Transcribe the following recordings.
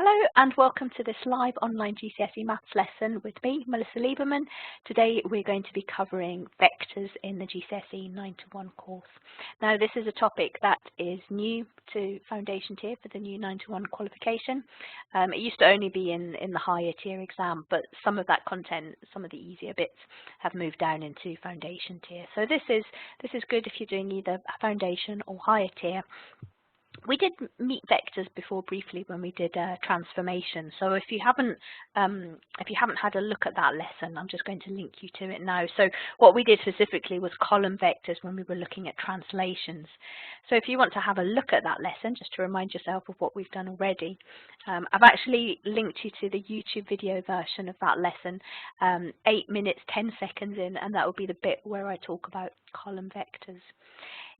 Hello and welcome to this live online GCSE maths lesson with me, Melissa Lieberman. Today we're going to be covering vectors in the GCSE 9 to 1 course. Now this is a topic that is new to Foundation Tier for the new 9 to 1 qualification. It used to only be in the higher tier exam, but some of that content, some of the easier bits have moved down into Foundation Tier. So this is good if you're doing either Foundation or higher tier. We did meet vectors before briefly when we did transformation. So if you haven't had a look at that lesson, I'm just going to link you to it now. So what we did specifically was column vectors when we were looking at translations. So if you want to have a look at that lesson, just to remind yourself of what we've done already, I've actually linked you to the YouTube video version of that lesson, 8 minutes 10 seconds in, and that will be the bit where I talk about column vectors.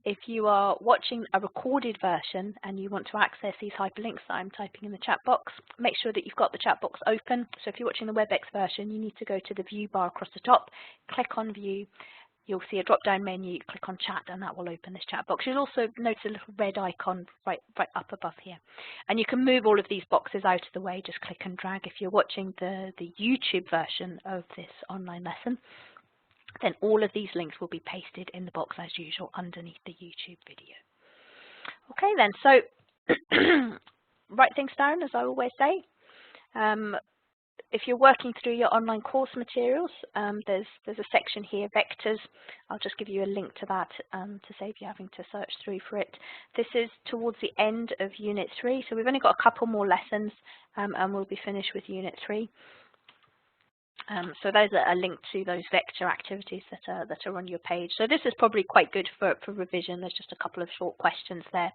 If you are watching a recorded version and you want to access these hyperlinks that I'm typing in the chat box, make sure that you've got the chat box open. So if you're watching the WebEx version, you need to go to the view bar across the top, click on view. You'll see a drop-down menu, click on chat, and that will open this chat box. You'll also notice a little red icon right up above here. And you can move all of these boxes out of the way, just click and drag. If you're watching the YouTube version of this online lesson, then all of these links will be pasted in the box as usual underneath the YouTube video. Okay then, so write things down as I always say. If you're working through your online course materials, there's a section here, vectors. I'll just give you a link to that to save you having to search through for it. This is towards the end of Unit 3, so we've only got a couple more lessons and we'll be finished with Unit 3. So there's a link to those vector activities that are on your page. So this is probably quite good for revision. There's just a couple of short questions there.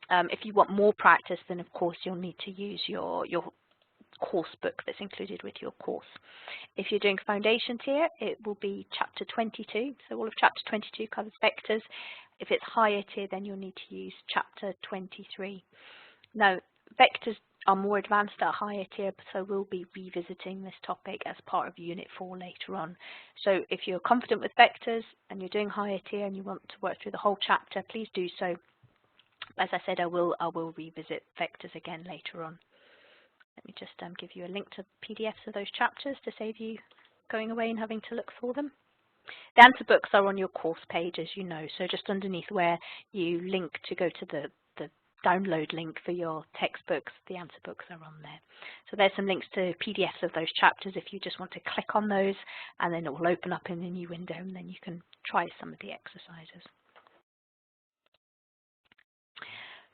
If you want more practice, then of course you'll need to use your course book that's included with your course. If you're doing Foundation Tier, it will be chapter 22. So all of chapter 22 covers vectors. If it's higher tier, then you'll need to use chapter 23. Now, vectors are more advanced at a higher tier, so we'll be revisiting this topic as part of Unit 4 later on. So if you're confident with vectors and you're doing higher tier and you want to work through the whole chapter, please do so. As I said, I will revisit vectors again later on. Let me just give you a link to PDFs of those chapters to save you going away and having to look for them. The answer books are on your course page, as you know, so just underneath where you link to go to the download link for your textbooks, the answer books are on there. So there's some links to PDFs of those chapters if you just want to click on those, and then it will open up in the new window and then you can try some of the exercises.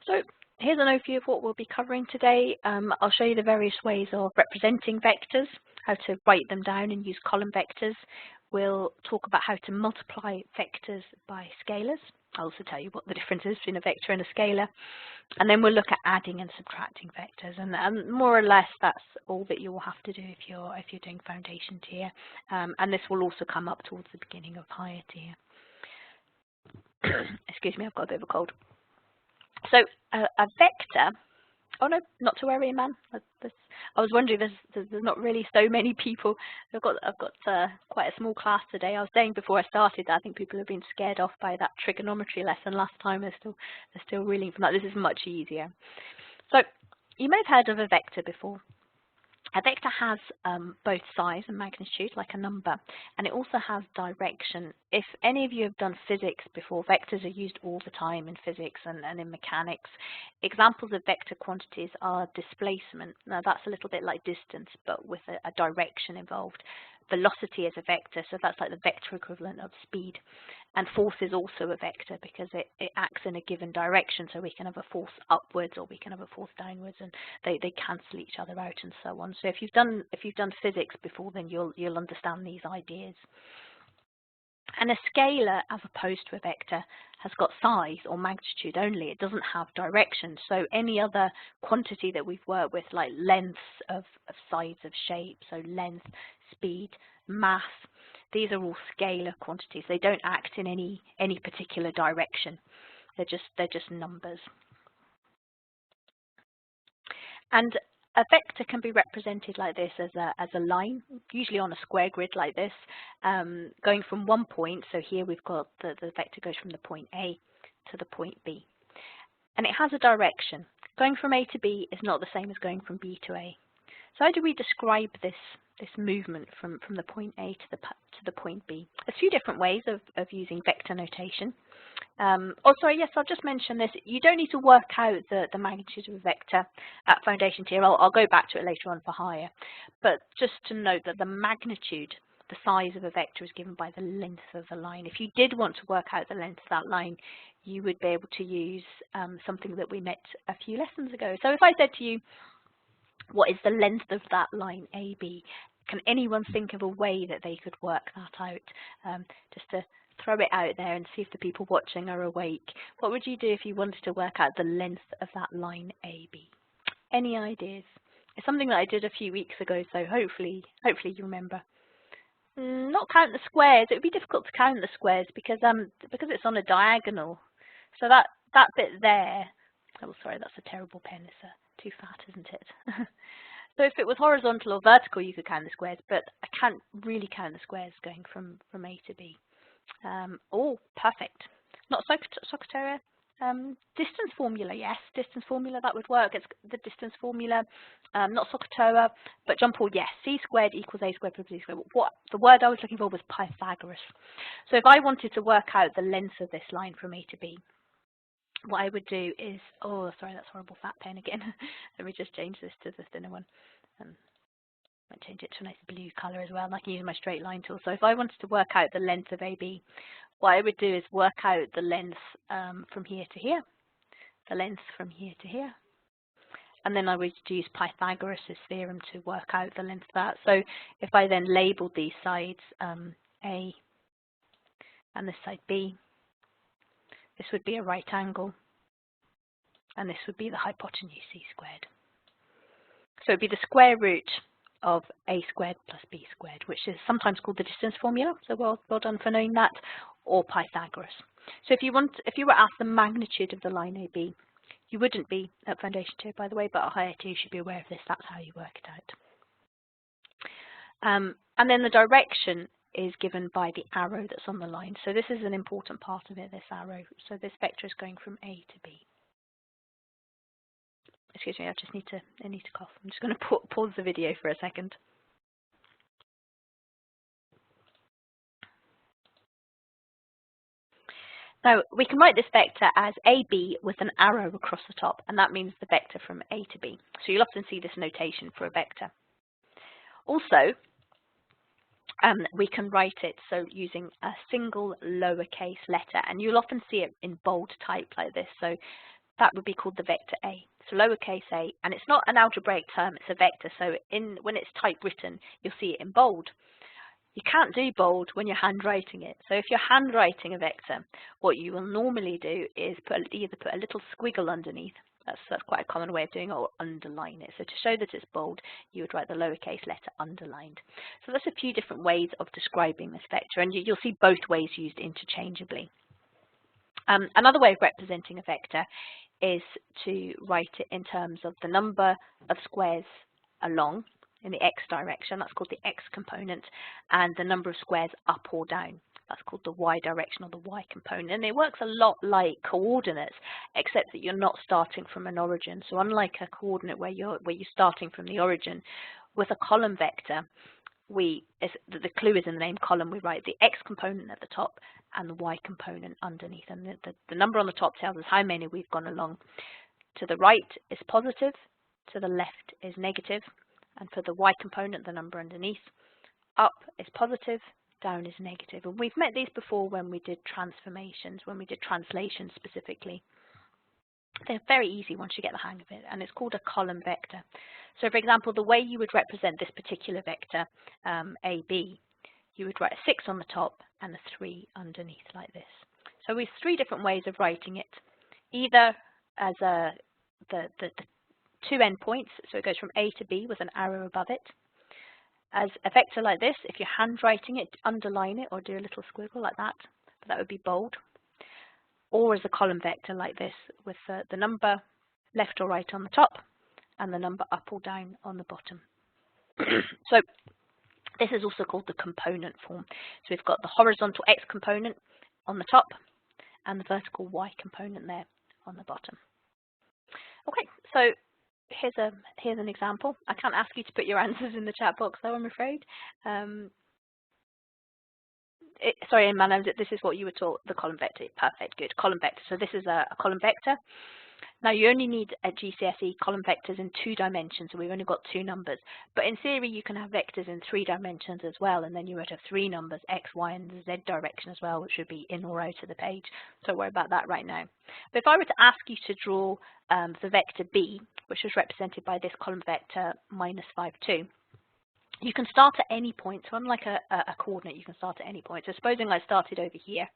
So here's an overview of what we'll be covering today. I'll show you the various ways of representing vectors, how to write them down and use column vectors. We'll talk about how to multiply vectors by scalars. I'll also tell you what the difference is between a vector and a scalar. And then we'll look at adding and subtracting vectors. And more or less that's all that you will have to do if you're doing Foundation Tier. And this will also come up towards the beginning of higher tier. Excuse me, I've got a bit of a cold. So a vector, oh no, not to worry, man. I was wondering, there's not really so many people. I've got quite a small class today. I was saying before I started that I think people have been scared off by that trigonometry lesson last time. They're still reeling from that. This is much easier. So you may have heard of a vector before. A vector has both size and magnitude, like a number, and it also has direction. If any of you have done physics before, vectors are used all the time in physics and in mechanics. Examples of vector quantities are displacement. Now that's a little bit like distance, but with a direction involved. Velocity is a vector, so that's like the vector equivalent of speed. And force is also a vector because it acts in a given direction, so we can have a force upwards or we can have a force downwards, and they cancel each other out and so on. So if you've done physics before, then you'll understand these ideas. And a scalar, as opposed to a vector, has got size or magnitude only. It doesn't have direction. So any other quantity that we've worked with, like lengths of sides of shape, so length, speed, mass, these are all scalar quantities. They don't act in any particular direction. They're just numbers. And a vector can be represented like this as a line, usually on a square grid like this, going from one point. So here we've got the vector goes from the point A to the point B. And it has a direction. Going from A to B is not the same as going from B to A. So how do we describe this movement from the point A to the point B? A few different ways of using vector notation. Oh, sorry, yes, I'll just mention this. You don't need to work out the magnitude of a vector at foundation tier. I'll go back to it later on for higher. But just to note that the magnitude, the size of a vector, is given by the length of the line. If you did want to work out the length of that line, you would be able to use something that we met a few lessons ago. So if I said to you, what is the length of that line AB? Can anyone think of a way that they could work that out? Just to throw it out there and see if the people watching are awake. What would you do if you wanted to work out the length of that line AB? Any ideas? It's something that I did a few weeks ago, so hopefully you remember. Not count the squares. It would be difficult to count the squares because it's on a diagonal. So that bit there. Oh, sorry, that's a terrible pen. It's too fat, isn't it? So if it was horizontal or vertical, you could count the squares, but I can't really count the squares going from A to B. Oh, perfect. Not Secretariat. Distance formula, yes, distance formula, that would work. It's the distance formula, not SOHCAHTOA, but John Paul, yes, c squared equals a squared plus b squared. What the word I was looking for was Pythagoras. So if I wanted to work out the length of this line from A to B, what I would do is, oh, sorry, that's horrible fat pen again. Let me just change this to the thinner one. I might change it to a nice blue colour as well, and I can use my straight line tool. So if I wanted to work out the length of AB, what I would do is work out the length from here to here, the length from here to here, and then I would use Pythagoras' theorem to work out the length of that. So if I then labelled these sides A and this side B, this would be a right angle, and this would be the hypotenuse c squared. So it would be the square root of a squared plus b squared, which is sometimes called the distance formula. So well done for knowing that, or Pythagoras. So if you were asked the magnitude of the line AB, you wouldn't be at foundation tier, by the way, but at higher tier you should be aware of this. That's how you work it out. And then the direction is given by the arrow that's on the line. So this is an important part of it, this arrow. So this vector is going from A to B. Excuse me, I need to cough. I'm just going to pause the video for a second. Now, we can write this vector as AB with an arrow across the top, and that means the vector from A to B. So you'll often see this notation for a vector. Also, we can write it so using a single lowercase letter, and you'll often see it in bold type like this. So that would be called the vector A. So lowercase a, and it's not an algebraic term, it's a vector. So when it's typewritten, you'll see it in bold. You can't do bold when you're handwriting it. So if you're handwriting a vector, what you will normally do is either put a little squiggle underneath. That's quite a common way of doing it, or underline it. So to show that it's bold, you would write the lowercase letter underlined. So that's a few different ways of describing this vector, and you'll see both ways used interchangeably. Another way of representing a vector is to write it in terms of the number of squares along in the x direction, that's called the x component, and the number of squares up or down, that's called the y direction or the y component. And it works a lot like coordinates, except that you're not starting from an origin. So unlike a coordinate where you're starting from the origin, with a column vector, the clue is in the name column. We write the x component at the top and the y component underneath, and the number on the top tells us how many we've gone along. To the right is positive, to the left is negative, and for the y component, the number underneath, up is positive, down is negative. And we've met these before when we did transformations, when we did translations specifically. They're very easy once you get the hang of it, and it's called a column vector. So for example, the way you would represent this particular vector, AB, you would write a 6 on the top and a 3 underneath like this. So we have 3 different ways of writing it, either as the 2 endpoints, so it goes from A to B with an arrow above it. As a vector like this, if you're handwriting it, underline it or do a little squiggle like that, but that would be bold. Or as a column vector like this, with the number left or right on the top and the number up or down on the bottom. So this is also called the component form. So we've got the horizontal x component on the top and the vertical y component there on the bottom. Okay, So here's an example. I can't ask you to put your answers in the chat box though, I'm afraid. Sorry, Manon, this is what you were taught, the column vector. Perfect, good. Column vector. So this is a column vector. Now you only need a GCSE column vectors in 2 dimensions, so we've only got 2 numbers. But in theory, you can have vectors in 3 dimensions as well, and then you would have 3 numbers, X, Y, and the Z direction as well, which would be in or out of the page. Don't worry about that right now. But if I were to ask you to draw the vector B, which is represented by this column vector -5, 2, you can start at any point. So unlike a coordinate, you can start at any point. So supposing I started over here,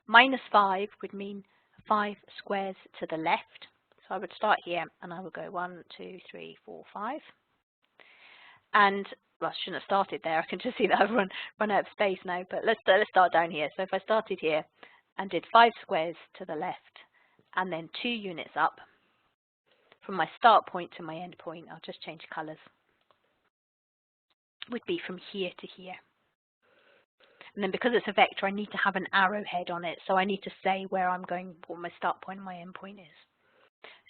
-5 would mean 5 squares to the left. So I would start here and I would go 1, 2, 3, 4, 5. And well, I shouldn't have started there. I can just see that I've run out of space now. But let's start down here. So if I started here and did 5 squares to the left and then 2 units up from my start point to my end point, I'll just change colours, would be from here to here. And then because it's a vector, I need to have an arrowhead on it. So I need to say where I'm going, what my start point and my end point is.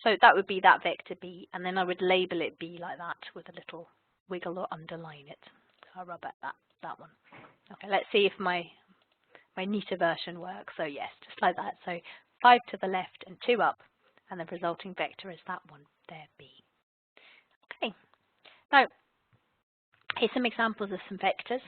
So that would be that vector B. And then I would label it B like that with a little wiggle or underline it. So I'll rub at that one. Okay, let's see if my neater version works. So yes, just like that. So 5 to the left and 2 up. And the resulting vector is that one there, B. Okay. Now, here's some examples of some vectors.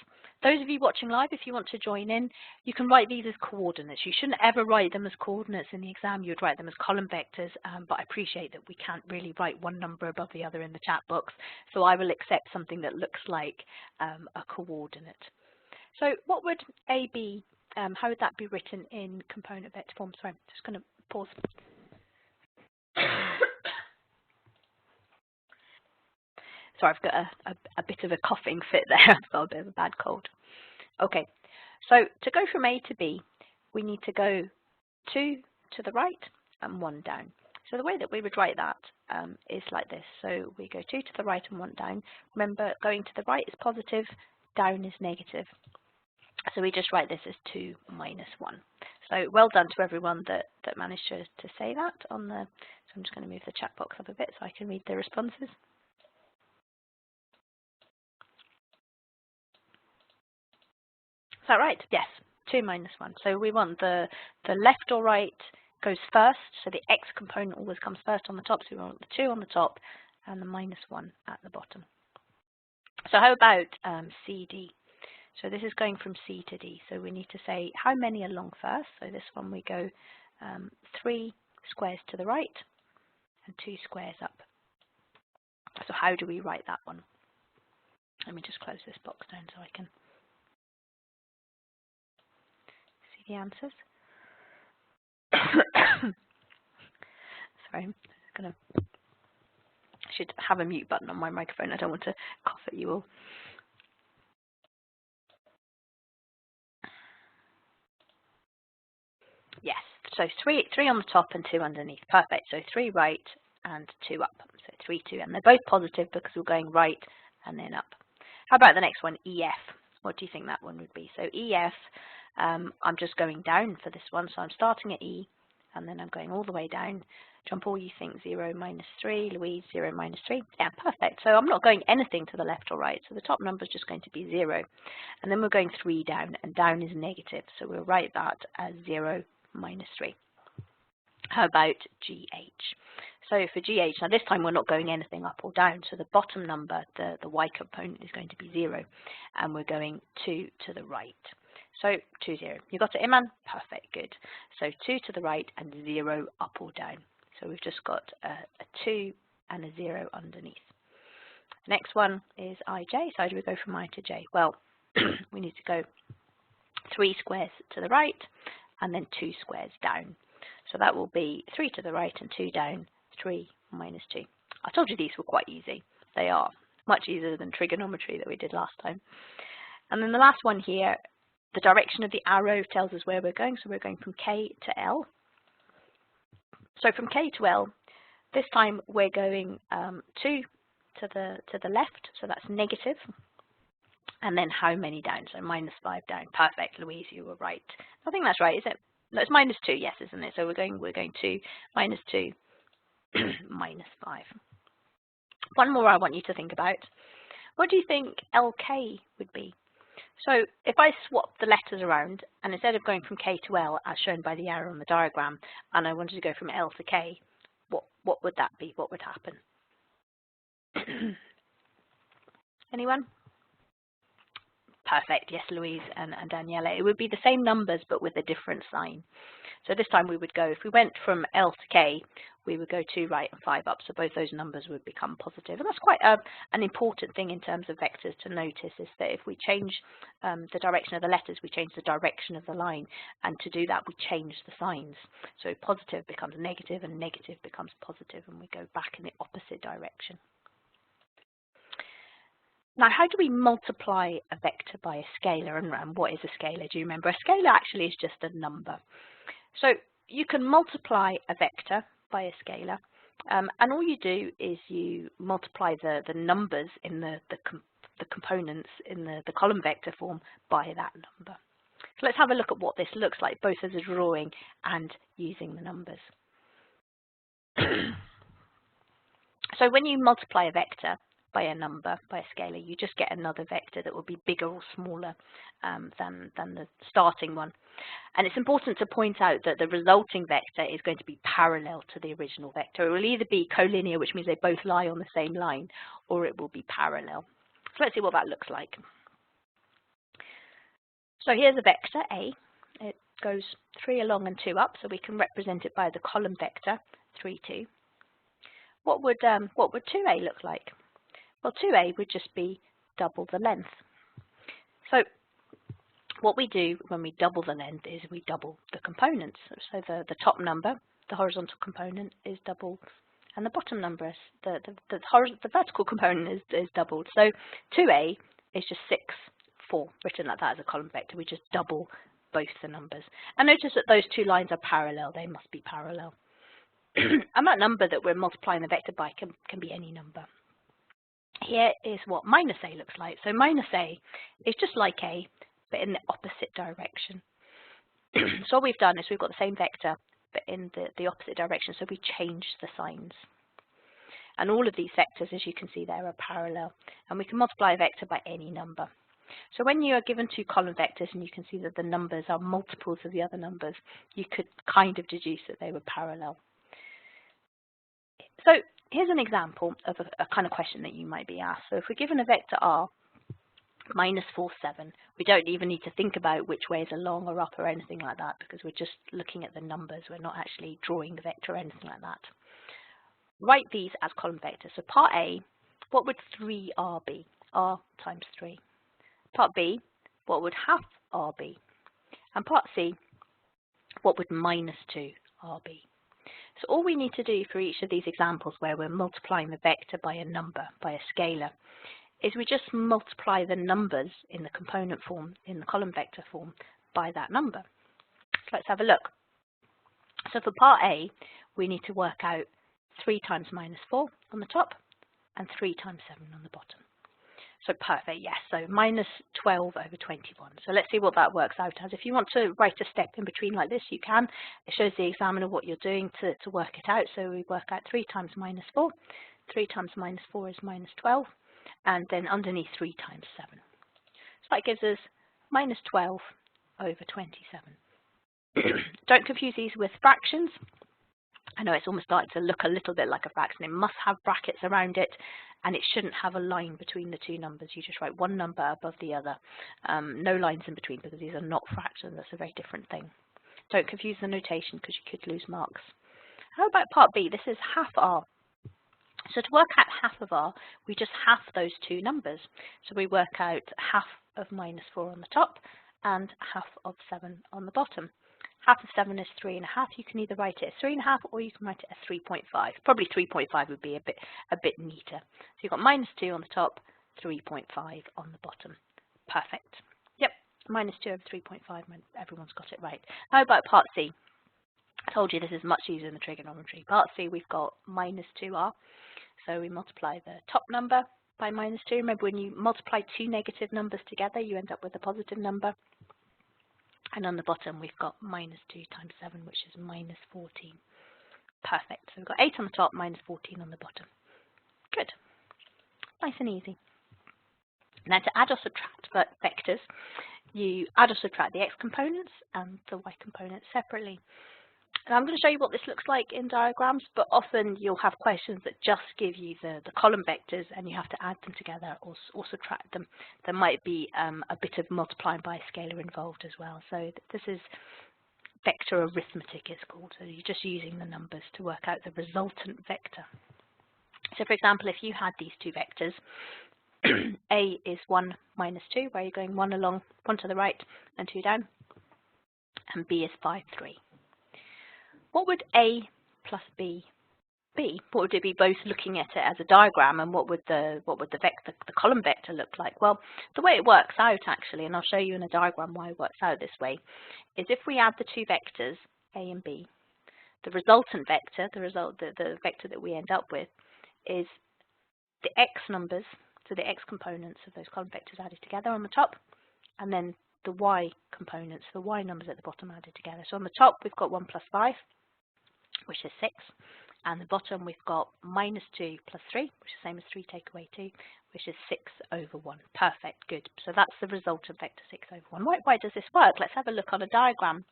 Those of you watching live, if you want to join in, you can write these as coordinates. You shouldn't ever write them as coordinates in the exam. You would write them as column vectors, but I appreciate that we can't really write one number above the other in the chat box. So I will accept something that looks like a coordinate. So what would A be? How would that be written in component vector form? Sorry, I'm just going to pause. Sorry, I've got a bit of a coughing fit there. I've got a bit of a bad cold. Okay, so to go from A to B, we need to go 2 to the right and 1 down. So the way that we would write that is like this. So we go 2 to the right and 1 down. Remember, going to the right is positive, down is negative. So we just write this as 2 minus 1. So well done to everyone that managed to say that on the. So I'm just going to move the chat box up a bit so I can read the responses. Is that right? Yes, 2 minus 1. So we want the left or right goes first, so the x component always comes first on the top, so we want the 2 on the top and the minus 1 at the bottom. So how about CD? So this is going from C to D, so we need to say how many along first. So this one we go 3 squares to the right and 2 squares up. So how do we write that one? Let me just close this box down so I can the answers. Sorry, I should have a mute button on my microphone. I don't want to cough at you all. Yes, so 3 on the top and 2 underneath. Perfect. So 3 right and 2 up. So 3, 2, and they're both positive because we're going right and then up. How about the next one, EF? What do you think that one would be? So EF. I'm just going down for this one, so I'm starting at E, and then I'm going all the way down. Jean-Paul, you think 0 minus 3, Louise, 0 minus 3. Yeah, perfect. So I'm not going anything to the left or right, so the top number is just going to be 0. And then we're going 3 down, and down is negative, so we'll write that as 0 minus 3. How about GH? So for GH, now this time we're not going anything up or down, so the bottom number, the Y component, is going to be 0, and we're going 2 to the right. So 2, 0. You got it, Iman? Perfect, good. So 2 to the right and 0 up or down. So we've just got a 2 and a 0 underneath. Next one is IJ. So how do we go from I to J? Well, we need to go 3 squares to the right and then 2 squares down. So that will be 3 to the right and 2 down, 3 minus 2. I told you these were quite easy. They are much easier than trigonometry that we did last time. And then the last one here, the direction of the arrow tells us where we're going, so we're going from K to L. So from K to L, this time we're going 2 to the left, so that's negative. And then how many down? So minus 5 down. Perfect, Louise, you were right. I think that's right, is it? No, it's minus 2, yes, isn't it? So we're going 2 minus 2 minus 5. One more I want you to think about. What do you think LK would be? So if I swap the letters around, and instead of going from K to L, as shown by the arrow on the diagram, and I wanted to go from L to K, what would that be? What would happen? Anyone? Perfect. Yes, Louise and Daniela. It would be the same numbers, but with a different sign. So this time we would go, if we went from L to K, we would go 2 right and 5 up. So both those numbers would become positive. And that's quite an important thing in terms of vectors to notice, is that if we change the direction of the letters, we change the direction of the line. And to do that, we change the signs. So positive becomes negative and negative becomes positive, and we go back in the opposite direction. Now, how do we multiply a vector by a scalar, and what is a scalar? Do you remember? A scalar actually is just a number. So you can multiply a vector by a scalar, and all you do is you multiply the numbers in the components in the column vector form by that number. So let's have a look at what this looks like, both as a drawing and using the numbers. So when you multiply a vector by a number, by a scalar, you just get another vector that will be bigger or smaller than the starting one. And it's important to point out that the resulting vector is going to be parallel to the original vector. It will either be collinear, which means they both lie on the same line, or it will be parallel. So let's see what that looks like. So here's a vector, A. It goes 3 along and 2 up, so we can represent it by the column vector, 3, 2. What would 2A look like? Well, 2A would just be double the length. So what we do when we double the length is we double the components. So the top number, the horizontal component, is doubled, and the bottom number, the vertical component is doubled. So 2A is just 6, 4, written like that as a column vector. We just double both the numbers. And notice that those two lines are parallel. They must be parallel. And that number that we're multiplying the vector by can be any number. Here is what minus A looks like. So minus A is just like A, but in the opposite direction. So what we've done is we've got the same vector, but in the opposite direction, so we change the signs. And all of these vectors, as you can see there, are parallel. And we can multiply a vector by any number. So when you are given 2 column vectors and you can see that the numbers are multiples of the other numbers, you could kind of deduce that they were parallel. So here's an example of a kind of question that you might be asked. So if we're given a vector R, minus 4, 7, we don't even need to think about which way is along or up or anything like that, because we're just looking at the numbers. We're not actually drawing the vector or anything like that. Write these as column vectors. So part A, what would 3R be? R times 3. Part B, what would half R be? And part C, what would minus 2R be? So all we need to do for each of these examples where we're multiplying the vector by a number, by a scalar, is we just multiply the numbers in the component form, in the column vector form, by that number. So let's have a look. So for part A, we need to work out 3 times minus 4 on the top and 3 times 7 on the bottom. So perfect, yes, so minus 12 over 21. So let's see what that works out as. If you want to write a step in between like this, you can. It shows the examiner what you're doing to work it out. So we work out 3 times minus 4. 3 times minus 4 is minus 12. And then underneath 3 times 7. So that gives us minus 12 over 27. Don't confuse these with fractions. I know it's almost starting to look a little bit like a fraction. It must have brackets around it, and it shouldn't have a line between the two numbers. You just write one number above the other. No lines in between, because these are not fractions. That's a very different thing. Don't confuse the notation, because you could lose marks. How about part B? This is half R. So to work out half of R, we just half those two numbers. So we work out half of minus 4 on the top and half of 7 on the bottom. Half of 7 is 3.5. You can either write it as 3.5 or you can write it as 3.5. Probably 3.5 would be a bit neater. So you've got minus 2 on the top, 3.5 on the bottom. Perfect. Yep, minus 2 over 3.5. Everyone's got it right. How about part C? I told you this is much easier than trigonometry. Part C, we've got minus 2R. So we multiply the top number by minus 2. Remember, when you multiply two negative numbers together, you end up with a positive number. And on the bottom, we've got minus 2 times 7, which is minus 14. Perfect. So we've got 8 on the top minus 14 on the bottom. Good. Nice and easy. Now to add or subtract vectors, you add or subtract the x components and the y components separately. And I'm going to show you what this looks like in diagrams, but often you'll have questions that just give you the column vectors and you have to add them together or subtract them. There might be a bit of multiplying by a scalar involved as well. So this is vector arithmetic, it's called. So you're just using the numbers to work out the resultant vector. So for example, if you had these two vectors, A is 1 minus 2, where you're going 1 along, 1 to the right and 2 down, and B is 5, 3. What would A plus B be? What would it be both looking at it as a diagram, and what would the column vector look like? Well, the way it works out actually, and I'll show you in a diagram why it works out this way, is if we add the two vectors, A and B, the resultant vector, the vector that we end up with, is the x numbers, so the x components of those column vectors added together on the top, and then the y components, the y numbers at the bottom added together. So on the top we've got 1 plus 5, which is 6, and the bottom we've got minus 2 plus 3, which is the same as 3 take away 2, which is 6 over 1. Perfect, good. So that's the resultant vector, 6 over 1. Why does this work? Let's have a look on a diagram.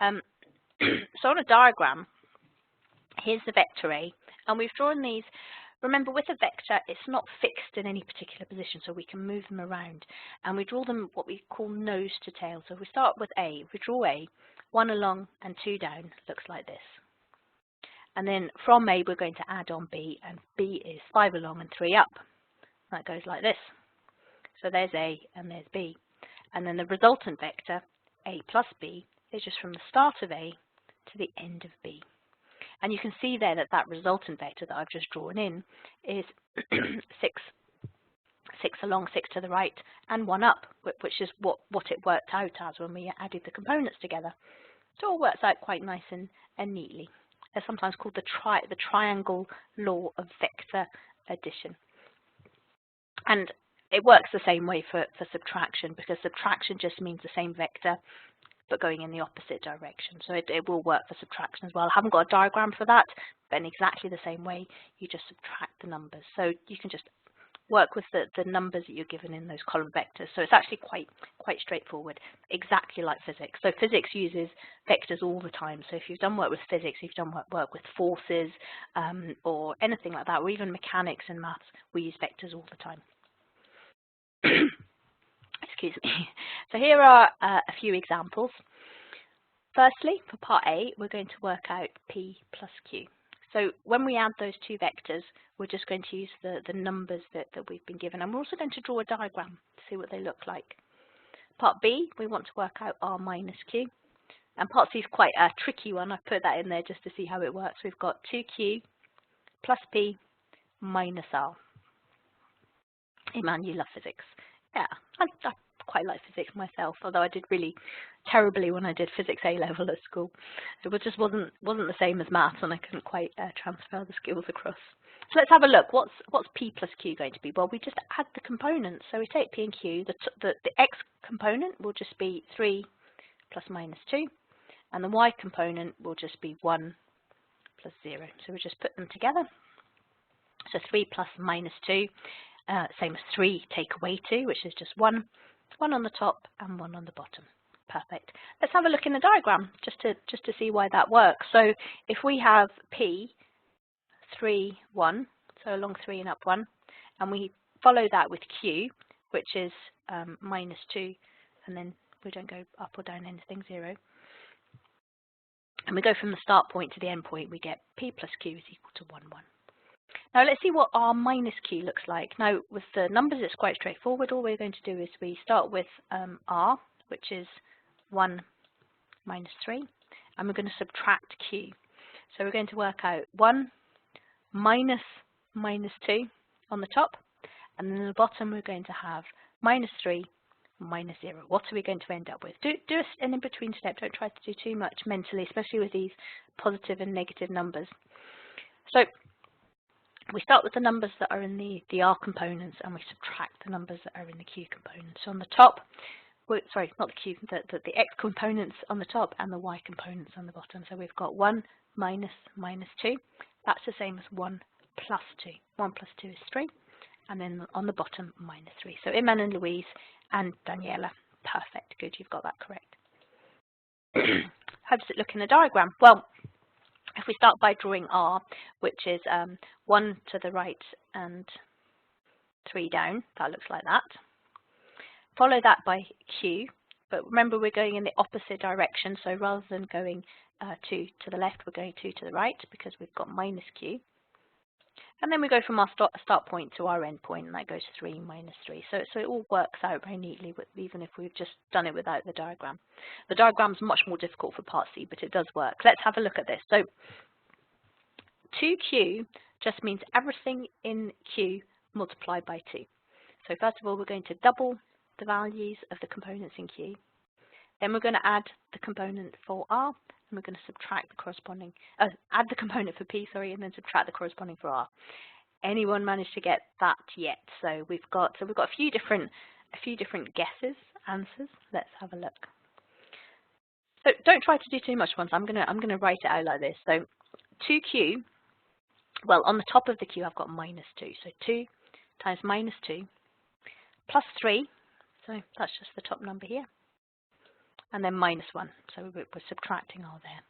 So on a diagram, here's the vector A, and we've drawn these. Remember, with a vector, it's not fixed in any particular position, so we can move them around. And we draw them what we call nose to tail. So if we start with A, if we draw A, 1 along and 2 down, looks like this. And then from A, we're going to add on B, and B is 5 along and 3 up. That goes like this. So there's A and there's B. And then the resultant vector, A plus B, is just from the start of A to the end of B. And you can see there that that resultant vector that I've just drawn in is 6 along, 6 to the right, and 1 up, which is what it worked out as when we added the components together. So it all works out quite nice and neatly. It's sometimes called the triangle law of vector addition. And it works the same way for subtraction, because subtraction just means the same vector but going in the opposite direction. So it will work for subtraction as well. I haven't got a diagram for that, but in exactly the same way, you just subtract the numbers. So you can just work with the numbers that you're given in those column vectors. So it's actually quite straightforward, exactly like physics. So physics uses vectors all the time. So if you've done work with physics, if you've done work with forces or anything like that, or even mechanics and maths, we use vectors all the time. Excuse me. So here are a few examples. Firstly, for part A, we're going to work out P plus Q. So when we add those two vectors, we're just going to use the numbers that we've been given. And we're also going to draw a diagram to see what they look like. Part B, we want to work out R minus Q. And part C is quite a tricky one. I've put that in there just to see how it works. We've got 2Q plus P minus R. Hey man, you love physics. Yeah, I quite like physics myself, although I did really terribly when I did physics A-level at school. It just wasn't the same as maths, and I couldn't quite transfer the skills across. So let's have a look. What's P plus Q going to be? Well, we just add the components. So we take P and Q. The X component will just be 3 plus minus 2, and the Y component will just be 1 plus 0. So we just put them together. So 3 plus minus 2. Same as 3 take away 2, which is just 1 on the top and 1 on the bottom. Perfect. Let's have a look in the diagram just to see why that works. So if we have P 3 1, so along 3 and up 1, and we follow that with Q, which is minus 2, and then we don't go up or down anything, 0. And we go from the start point to the end point, we get P plus Q is equal to 1 1. Now let's see what R minus Q looks like. Now with the numbers it's quite straightforward. All we're going to do is we start with R, which is 1 minus 3, and we're going to subtract Q. So we're going to work out 1 minus 2 on the top, and then at the bottom we're going to have minus 3 minus 0. What are we going to end up with? Do an in-between step. Don't try to do too much mentally, especially with these positive and negative numbers. So we start with the numbers that are in the R components, and we subtract the numbers that are in the Q components. So on the top, well, sorry, not the q, the x components on the top and the y components on the bottom. So we've got 1 minus minus 2. That's the same as 1 plus 2. 1 plus 2 is 3. And then on the bottom, minus 3. So Iman and Louise and Daniela. Perfect. Good, you've got that correct. How does it look in the diagram? Well, if we start by drawing R, which is 1 to the right and 3 down, that looks like that. Follow that by Q, but remember we're going in the opposite direction, so rather than going 2 to the left, we're going 2 to the right because we've got minus Q. And then we go from our start point to our end point, and that goes 3 minus 3. So it all works out very neatly, even if we've just done it without the diagram. The diagram's much more difficult for part C, but it does work. Let's have a look at this. So 2Q just means everything in Q multiplied by 2. So first of all, we're going to double the values of the components in Q. Then we're going to add the component for R, and we're going to subtract the corresponding, add the component for P, sorry, and then subtract the corresponding for R. Anyone managed to get that yet? So we've got a few different guesses, answers. Let's have a look. So don't try to do too much once. I'm gonna write it out like this. So 2Q, well, on the top of the Q I've got minus 2. So 2 times minus 2 plus 3. So that's just the top number here. And then minus 1, so we're subtracting R there.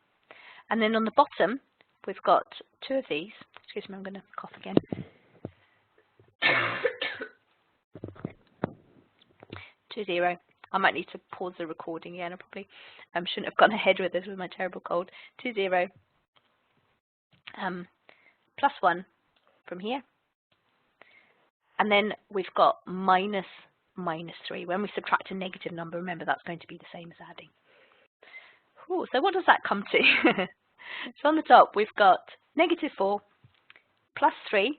And then on the bottom, we've got 2 of these. Excuse me, I'm going to cough again. 2, 0. I might need to pause the recording again. I probably shouldn't have gone ahead with this with my terrible cold. 2, 0. Plus 1 from here. And then we've got minus 3. When we subtract a negative number, remember that's going to be the same as adding. Ooh, so what does that come to? So on the top, we've got negative 4 plus 3.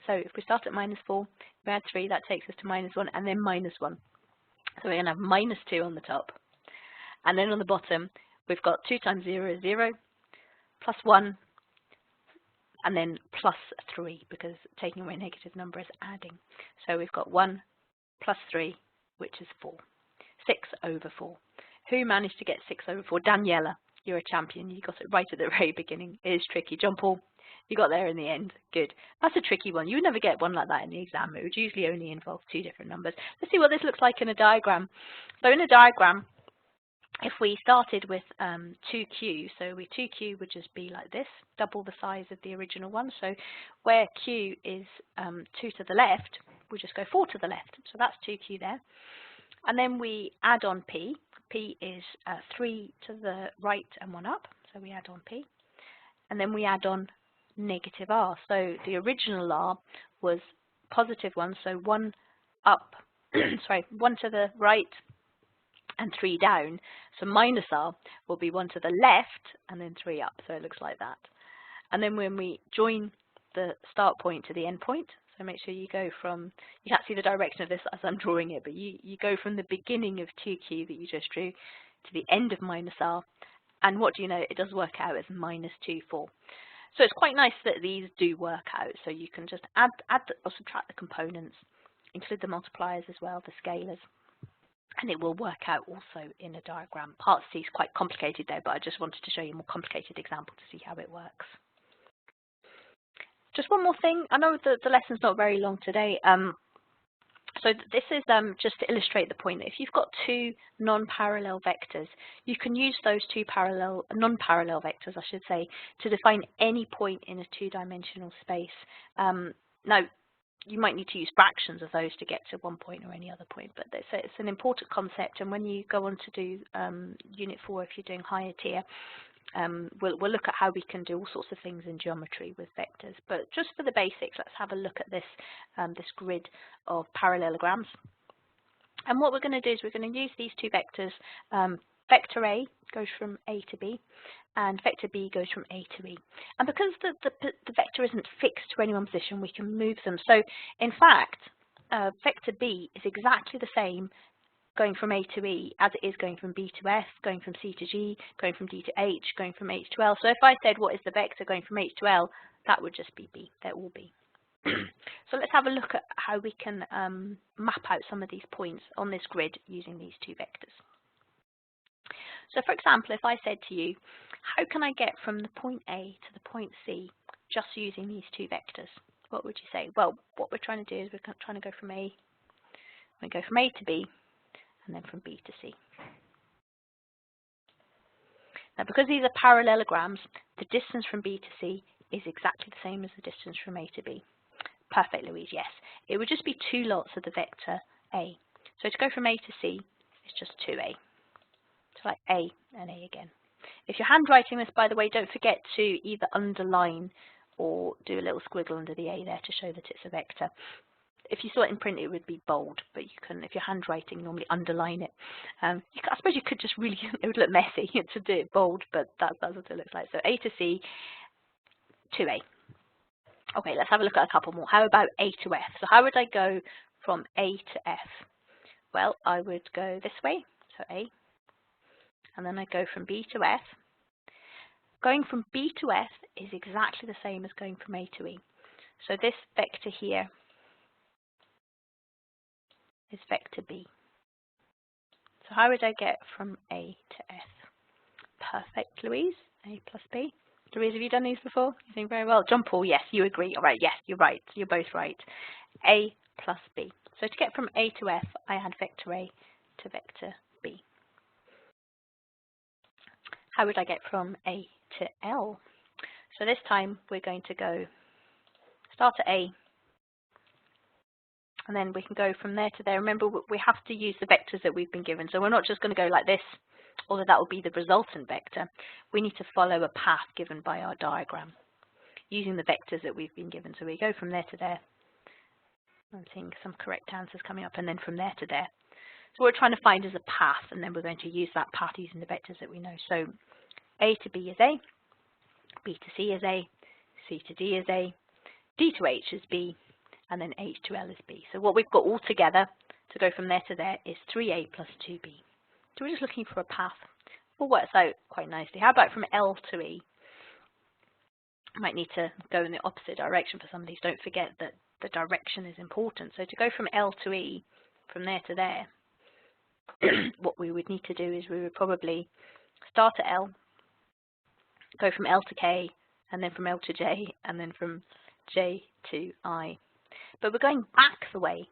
So if we start at minus 4, we add 3, that takes us to minus 1, and then minus 1. So we're going to have minus 2 on the top. And then on the bottom, we've got 2 times 0 is 0, plus 1, and then plus 3, because taking away a negative number is adding. So we've got 1 plus 3, which is 4. 6 over 4. Who managed to get 6 over 4? Daniela, you're a champion. You got it right at the very beginning. It is tricky. John Paul, you got there in the end. Good. That's a tricky one. You would never get one like that in the exam. It would usually only involve 2 different numbers. Let's see what this looks like in a diagram. So in a diagram, if we started with 2Q, so 2Q would just be like this, double the size of the original one. So where Q is 2 to the left, we just go 4 to the left. So that's 2Q there. And then we add on P. P is 3 to the right and 1 up. So we add on P. And then we add on negative R. So the original R was positive 1, so 1 up, sorry, 1 to the right and 3 down. So minus R will be 1 to the left and then 3 up. So it looks like that. And then when we join the start point to the end point, so make sure you go from, you can't see the direction of this as I'm drawing it, but you go from the beginning of 2Q that you just drew to the end of minus R. And what do you know? It does work out as minus 2, 4. So it's quite nice that these do work out. So you can just add or subtract the components, include the multipliers as well, the scalars, and it will work out also in a diagram. Part C is quite complicated though, but I just wanted to show you a more complicated example to see how it works. Just one more thing. I know the lesson's not very long today. So this is just to illustrate the point that if you've got 2 non-parallel vectors, you can use those 2 non-parallel vectors, I should say, to define any point in a 2-dimensional space. Now, you might need to use fractions of those to get to one point or any other point, but it's an important concept. And when you go on to do Unit 4, if you're doing higher tier, we'll look at how we can do all sorts of things in geometry with vectors. But just for the basics, let's have a look at this, this grid of parallelograms. And what we're going to do is we're going to use these 2 vectors. Vector A goes from A to B, and vector B goes from A to E. And because the vector isn't fixed to any one position, we can move them. So in fact, vector B is exactly the same going from A to E as it is going from B to F, going from C to G, going from D to H, going from H to L. So if I said what is the vector going from H to L, that would just be B. They're all B. So let's have a look at how we can map out some of these points on this grid using these two vectors. So for example, if I said to you, how can I get from the point A to the point C just using these two vectors? What would you say? Well, what we're trying to do is we're trying to go from A, we go from A to B, and then from B to C. Now, because these are parallelograms, the distance from B to C is exactly the same as the distance from A to B. Perfect, Louise, yes. It would just be two lots of the vector A. So to go from A to C is just 2A. So like A and A again. If you're handwriting this, by the way, don't forget to either underline or do a little squiggle under the A there to show that it's a vector. If you saw it in print, it would be bold, but you can, if you're handwriting, normally underline it. I suppose you could just really, it would look messy to do it bold, but that's what it looks like. So A to C, 2A. Okay, let's have a look at a couple more. How about A to F? So how would I go from A to F? Well, I would go this way, so A, and then I go from B to F. Going from B to F is exactly the same as going from A to E. So this vector here is vector B. So how would I get from A to F? Perfect, Louise. A plus B. Louise, have you done these before? You're doing very well. John Paul, yes, you agree. All right, yes, you're right. You're both right. A plus B. So to get from A to F, I add vector A to vector B. How would I get from A to L? So this time we're going to go start at A, and then we can go from there to there. Remember, we have to use the vectors that we've been given. So we're not just going to go like this, although that will be the resultant vector. We need to follow a path given by our diagram using the vectors that we've been given. So we go from there to there. I'm seeing some correct answers coming up, and then from there to there. So what we're trying to find is a path, and then we're going to use that path using the vectors that we know. So A to B is A, B to C is A, C to D is A, D to H is B, and then H to L is B. So what we've got all together to go from there to there is 3A plus 2B. So we're just looking for a path. Well, works out quite nicely. How about from L to E? I might need to go in the opposite direction for some of these. Don't forget that the direction is important. So to go from L to E, from there to there, what we would need to do is we would probably start at L, go from L to K, and then from L to J, and then from J to I. But we're going back the way.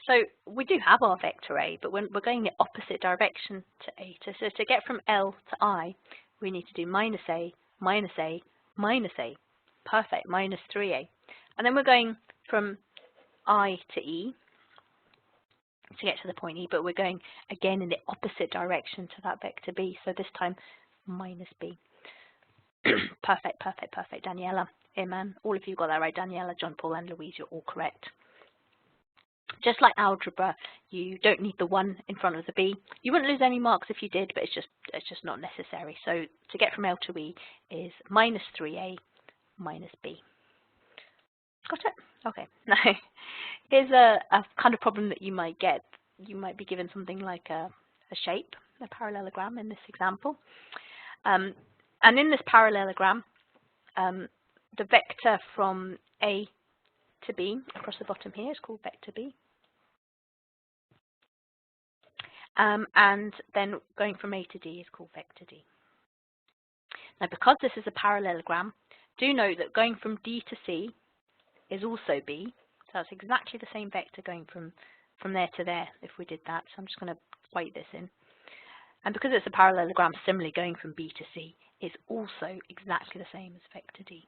So we do have our vector A, but we're going the opposite direction to A. So to get from L to I, we need to do minus A, minus A, minus A. Perfect, minus 3A. And then we're going from I to E to get to the point E, but we're going again in the opposite direction to that vector B. So this time, minus B. Perfect, perfect, perfect. Daniela, Iman, all of you got that right. Daniela, John Paul, and Louise, you're all correct. Just like algebra, you don't need the 1 in front of the B. You wouldn't lose any marks if you did, but it's just not necessary. So to get from L to E is minus 3A minus B. Got it? Okay. Now, here's a kind of problem that you might get. You might be given something like a shape, a parallelogram in this example. And in this parallelogram, the vector from A to B across the bottom here is called vector B. And then going from A to D is called vector D. Now, because this is a parallelogram, do know that going from D to C is also B. So that's exactly the same vector going from there to there if we did that. So I'm just going to write this in. And because it's a parallelogram, similarly going from B to C is also exactly the same as vector D.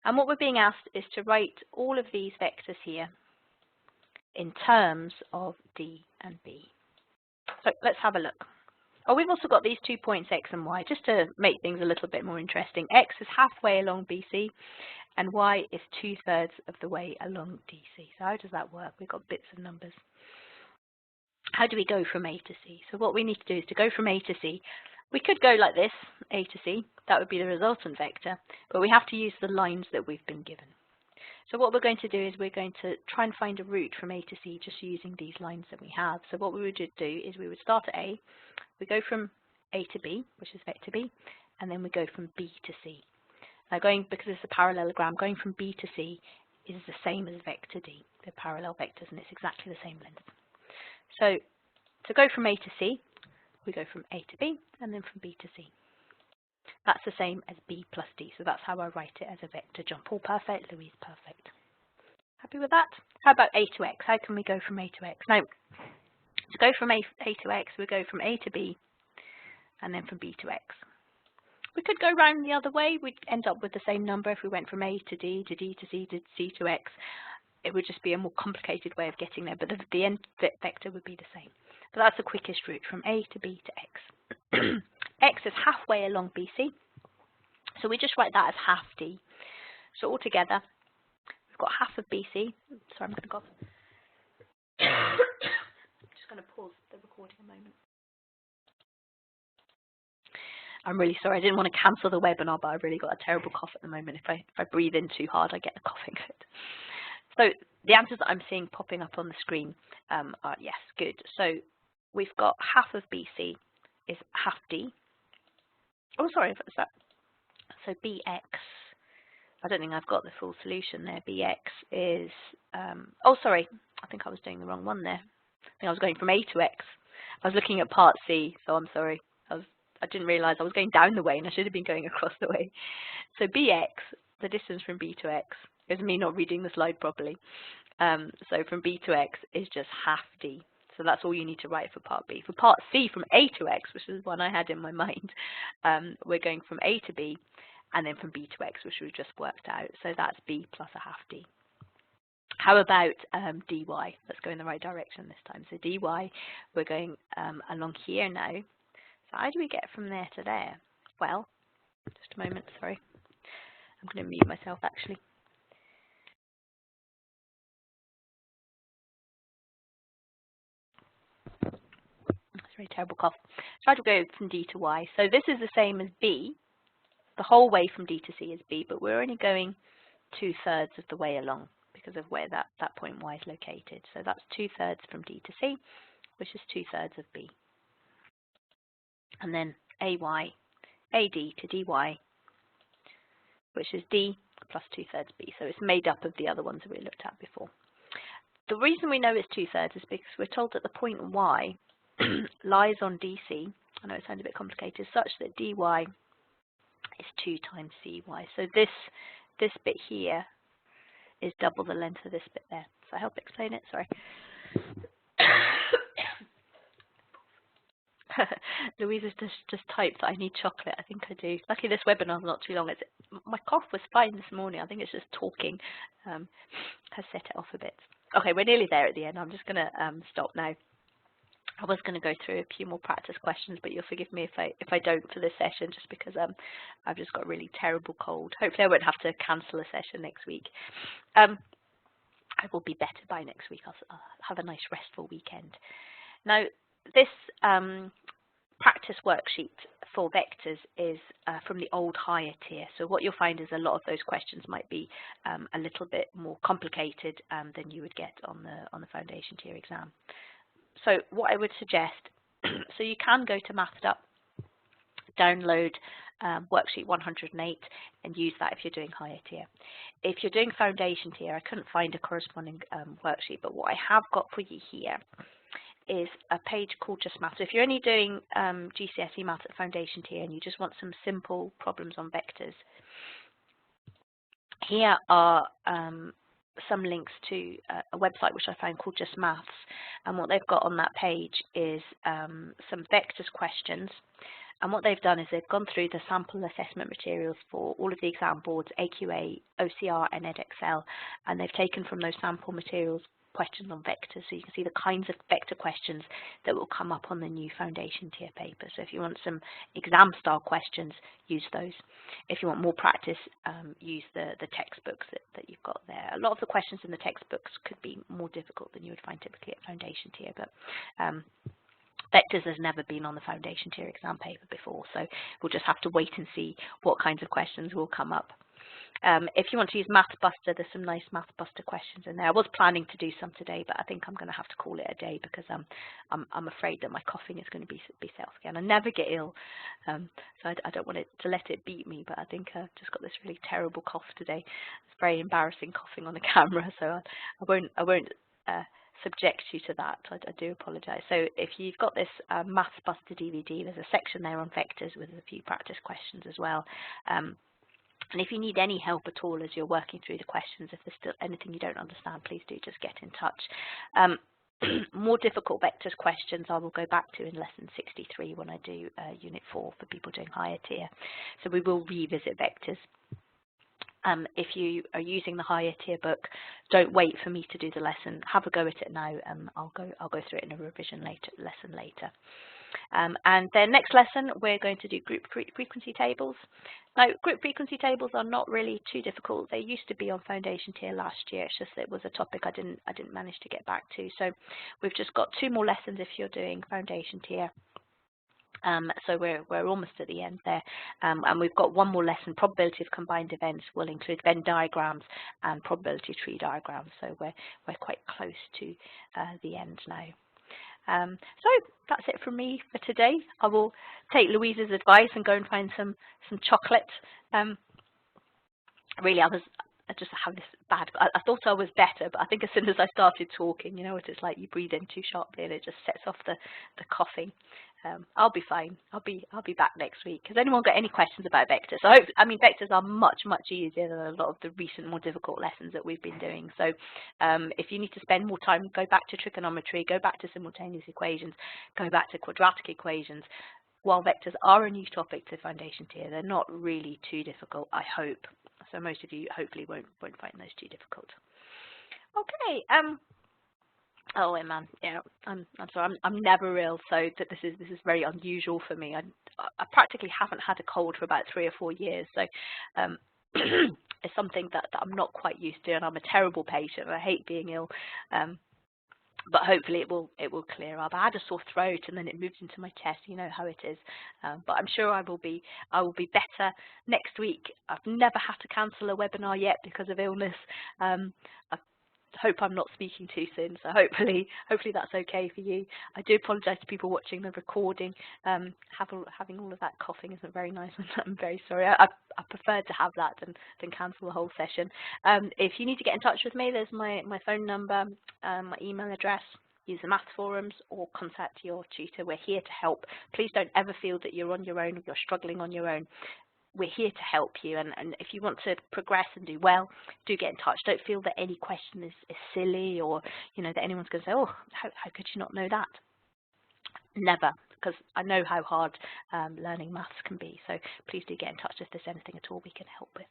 And what we're being asked is to write all of these vectors here in terms of D and B. So let's have a look. Oh, we've also got these 2 points, X and Y, just to make things a little bit more interesting. X is halfway along BC, and Y is 2/3 of the way along DC. So how does that work? We've got bits of numbers. How do we go from A to C? So what we need to do is to go from A to C. We could go like this, A to C. That would be the resultant vector, but we have to use the lines that we've been given. So what we're going to do is we're going to try and find a route from A to C just using these lines that we have. So what we would do is we would start at A, we go from A to B, which is vector B, and then we go from B to C. Now because it's a parallelogram, going from B to C is the same as vector D. They're parallel vectors and it's exactly the same length. So to go from A to C, we go from A to B and then from B to C. That's the same as B plus D, so that's how I write it as a vector. John Paul, perfect. Louise, perfect. Happy with that? How about A to X? How can we go from A to X? Now, to go from A to X, we go from A to B and then from B to X. We could go round the other way. We'd end up with the same number if we went from A to D to C to C to X. It would just be a more complicated way of getting there, but the end vector would be the same. But that's the quickest route, from A to B to X. X is halfway along BC, so we just write that as half D. So altogether, we've got half of BC. Sorry, I'm going to go. I'm just going to pause the recording a moment. I'm really sorry, I didn't want to cancel the webinar, but I've really got a terrible cough at the moment. If I breathe in too hard, I get a coughing fit. So the answers that I'm seeing popping up on the screen are yes, good. So we've got half of BC is half D. Oh, sorry, what's that? So BX, I don't think I've got the full solution there. BX is, oh, sorry, I think I was doing the wrong one there. I think I was going from A to X. I was looking at part C, so I'm sorry. I didn't realise I was going down the way and I should have been going across the way. So BX, the distance from B to X, is me not reading the slide properly. So from B to X is just half D. So that's all you need to write for part B. For part C, from A to X, which is one I had in my mind, we're going from A to B and then from B to X, which we've just worked out. So that's B plus a half D. How about dy? Let's go in the right direction this time. So dy, we're going along here now. So how do we get from there to there? Well, just a moment, sorry. I'm going to mute myself actually. That's a very terrible cough. Try to go from D to Y. So this is the same as B. The whole way from D to C is B, but we're only going 2/3 of the way along because of where that point Y is located. So that's 2/3 from D to C, which is 2/3 of B. And then AY, AD to DY, which is D plus 2/3 B. So it's made up of the other ones that we looked at before. The reason we know it's 2/3 is because we're told that the point Y lies on DC. I know it sounds a bit complicated, such that DY is 2 times CY. So this bit here is double the length of this bit there. Does that help explain it? Sorry. Louise has just typed that I need chocolate. I think I do. Luckily this webinar's not too long. My cough was fine this morning. I think it's just talking has set it off a bit. Okay, we're nearly there at the end. I'm just going to stop now. I was going to go through a few more practice questions, but you'll forgive me if I don't for this session, just because I've just got a really terrible cold. Hopefully I won't have to cancel a session next week. I will be better by next week. I'll have a nice restful weekend. Now, this practice worksheet for vectors is from the old higher tier. So what you'll find is a lot of those questions might be a little bit more complicated than you would get on the foundation tier exam. So what I would suggest, so you can go to Mathed Up, download worksheet 108 and use that if you're doing higher tier. If you're doing foundation tier, I couldn't find a corresponding worksheet, but what I have got for you here is a page called Just Maths. So if you're only doing GCSE Maths at foundation tier and you just want some simple problems on vectors, here are some links to a website which I found called Just Maths, and what they've got on that page is some vectors questions. And what they've done is they've gone through the sample assessment materials for all of the exam boards, AQA, OCR and EdXL, and they've taken from those sample materials questions on vectors, so you can see the kinds of vector questions that will come up on the new foundation tier paper. So if you want some exam style questions, use those. If you want more practice, use the textbooks that you've got there. A lot of the questions in the textbooks could be more difficult than you would find typically at foundation tier, but vectors has never been on the foundation tier exam paper before, so we'll just have to wait and see what kinds of questions will come up. If you want to use MathBuster, there's some nice MathBuster questions in there. I was planning to do some today, but I think I'm going to have to call it a day because I'm afraid that my coughing is going to be set off again. I never get ill, so I don't want it to let it beat me. But I think I've just got this really terrible cough today. It's very embarrassing coughing on the camera, so I won't subject you to that. I do apologise. So if you've got this MathBuster DVD, there's a section there on vectors with a few practice questions as well. And if you need any help at all as you're working through the questions, if there's still anything you don't understand, please do just get in touch. More difficult vectors questions I will go back to in lesson 63 when I do unit 4 for people doing higher tier. So we will revisit vectors. If you are using the higher tier book, don't wait for me to do the lesson. Have a go at it now. I'll go through it in a revision lesson later. And then next lesson, we're going to do group frequency tables. Now, group frequency tables are not really too difficult. They used to be on foundation tier last year. It's just that it was a topic I didn't manage to get back to. So we've just got 2 more lessons if you're doing foundation tier. So we're almost at the end there, and we've got 1 more lesson. Probability of combined events will include Venn diagrams and probability tree diagrams. So we're quite close to the end now. So that's it from me for today. I will take Louisa's advice and go and find some chocolate. Really, I just have this bad. I thought I was better, but I think as soon as I started talking, you know what it's like. You breathe in too sharply and it just sets off the coughing. I'll be fine. I'll be back next week. Has anyone got any questions about vectors? I mean, vectors are much easier than a lot of the recent more difficult lessons that we've been doing. So if you need to spend more time, go back to trigonometry, go back to simultaneous equations, go back to quadratic equations. While vectors are a new topic to foundation tier, they're not really too difficult, I hope. So most of you hopefully won't find those too difficult. Okay. Oh man, yeah. I'm sorry. I'm never ill, so this is very unusual for me. I practically haven't had a cold for about 3 or 4 years, so it's something that I'm not quite used to, and I'm a terrible patient. I hate being ill. But hopefully it will clear up. I had a sore throat and then it moved into my chest. You know how it is. But I'm sure I will be better next week. I've never had to cancel a webinar yet because of illness. I hope I'm not speaking too soon, so hopefully that's okay for you. I do apologise to people watching the recording. Having all of that coughing isn't very nice, and I'm very sorry. I prefer to have that than cancel the whole session. If you need to get in touch with me, there's my phone number, my email address. Use the math forums or contact your tutor. We're here to help. Please don't ever feel that you're on your own or you're struggling on your own. We're here to help you, and if you want to progress and do well, do get in touch. Don't feel that any question is silly, or you know that anyone's going to say, oh, how could you not know that? Never, because I know how hard learning maths can be. So please do get in touch if there's anything at all we can help with.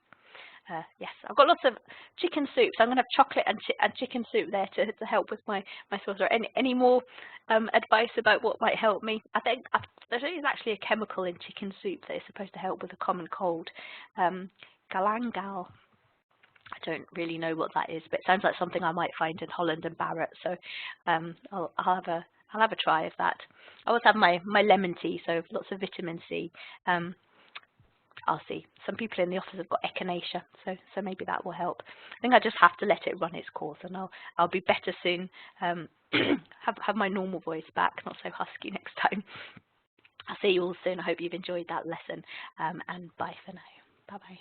Yes, I've got lots of chicken soup, so I'm going to have chocolate and chicken soup there to help with my sore throat. Any more advice about what might help me? I think there is actually a chemical in chicken soup that is supposed to help with a common cold. Galangal. I don't really know what that is, but it sounds like something I might find in Holland and Barrett. So I'll have a try of that. I always have my lemon tea, so lots of vitamin C. I'll see. Some people in the office have got echinacea, so maybe that will help. I think I just have to let it run its course, and I'll be better soon. Have my normal voice back, not so husky next time. I'll see you all soon. I hope you've enjoyed that lesson, and bye for now. Bye bye.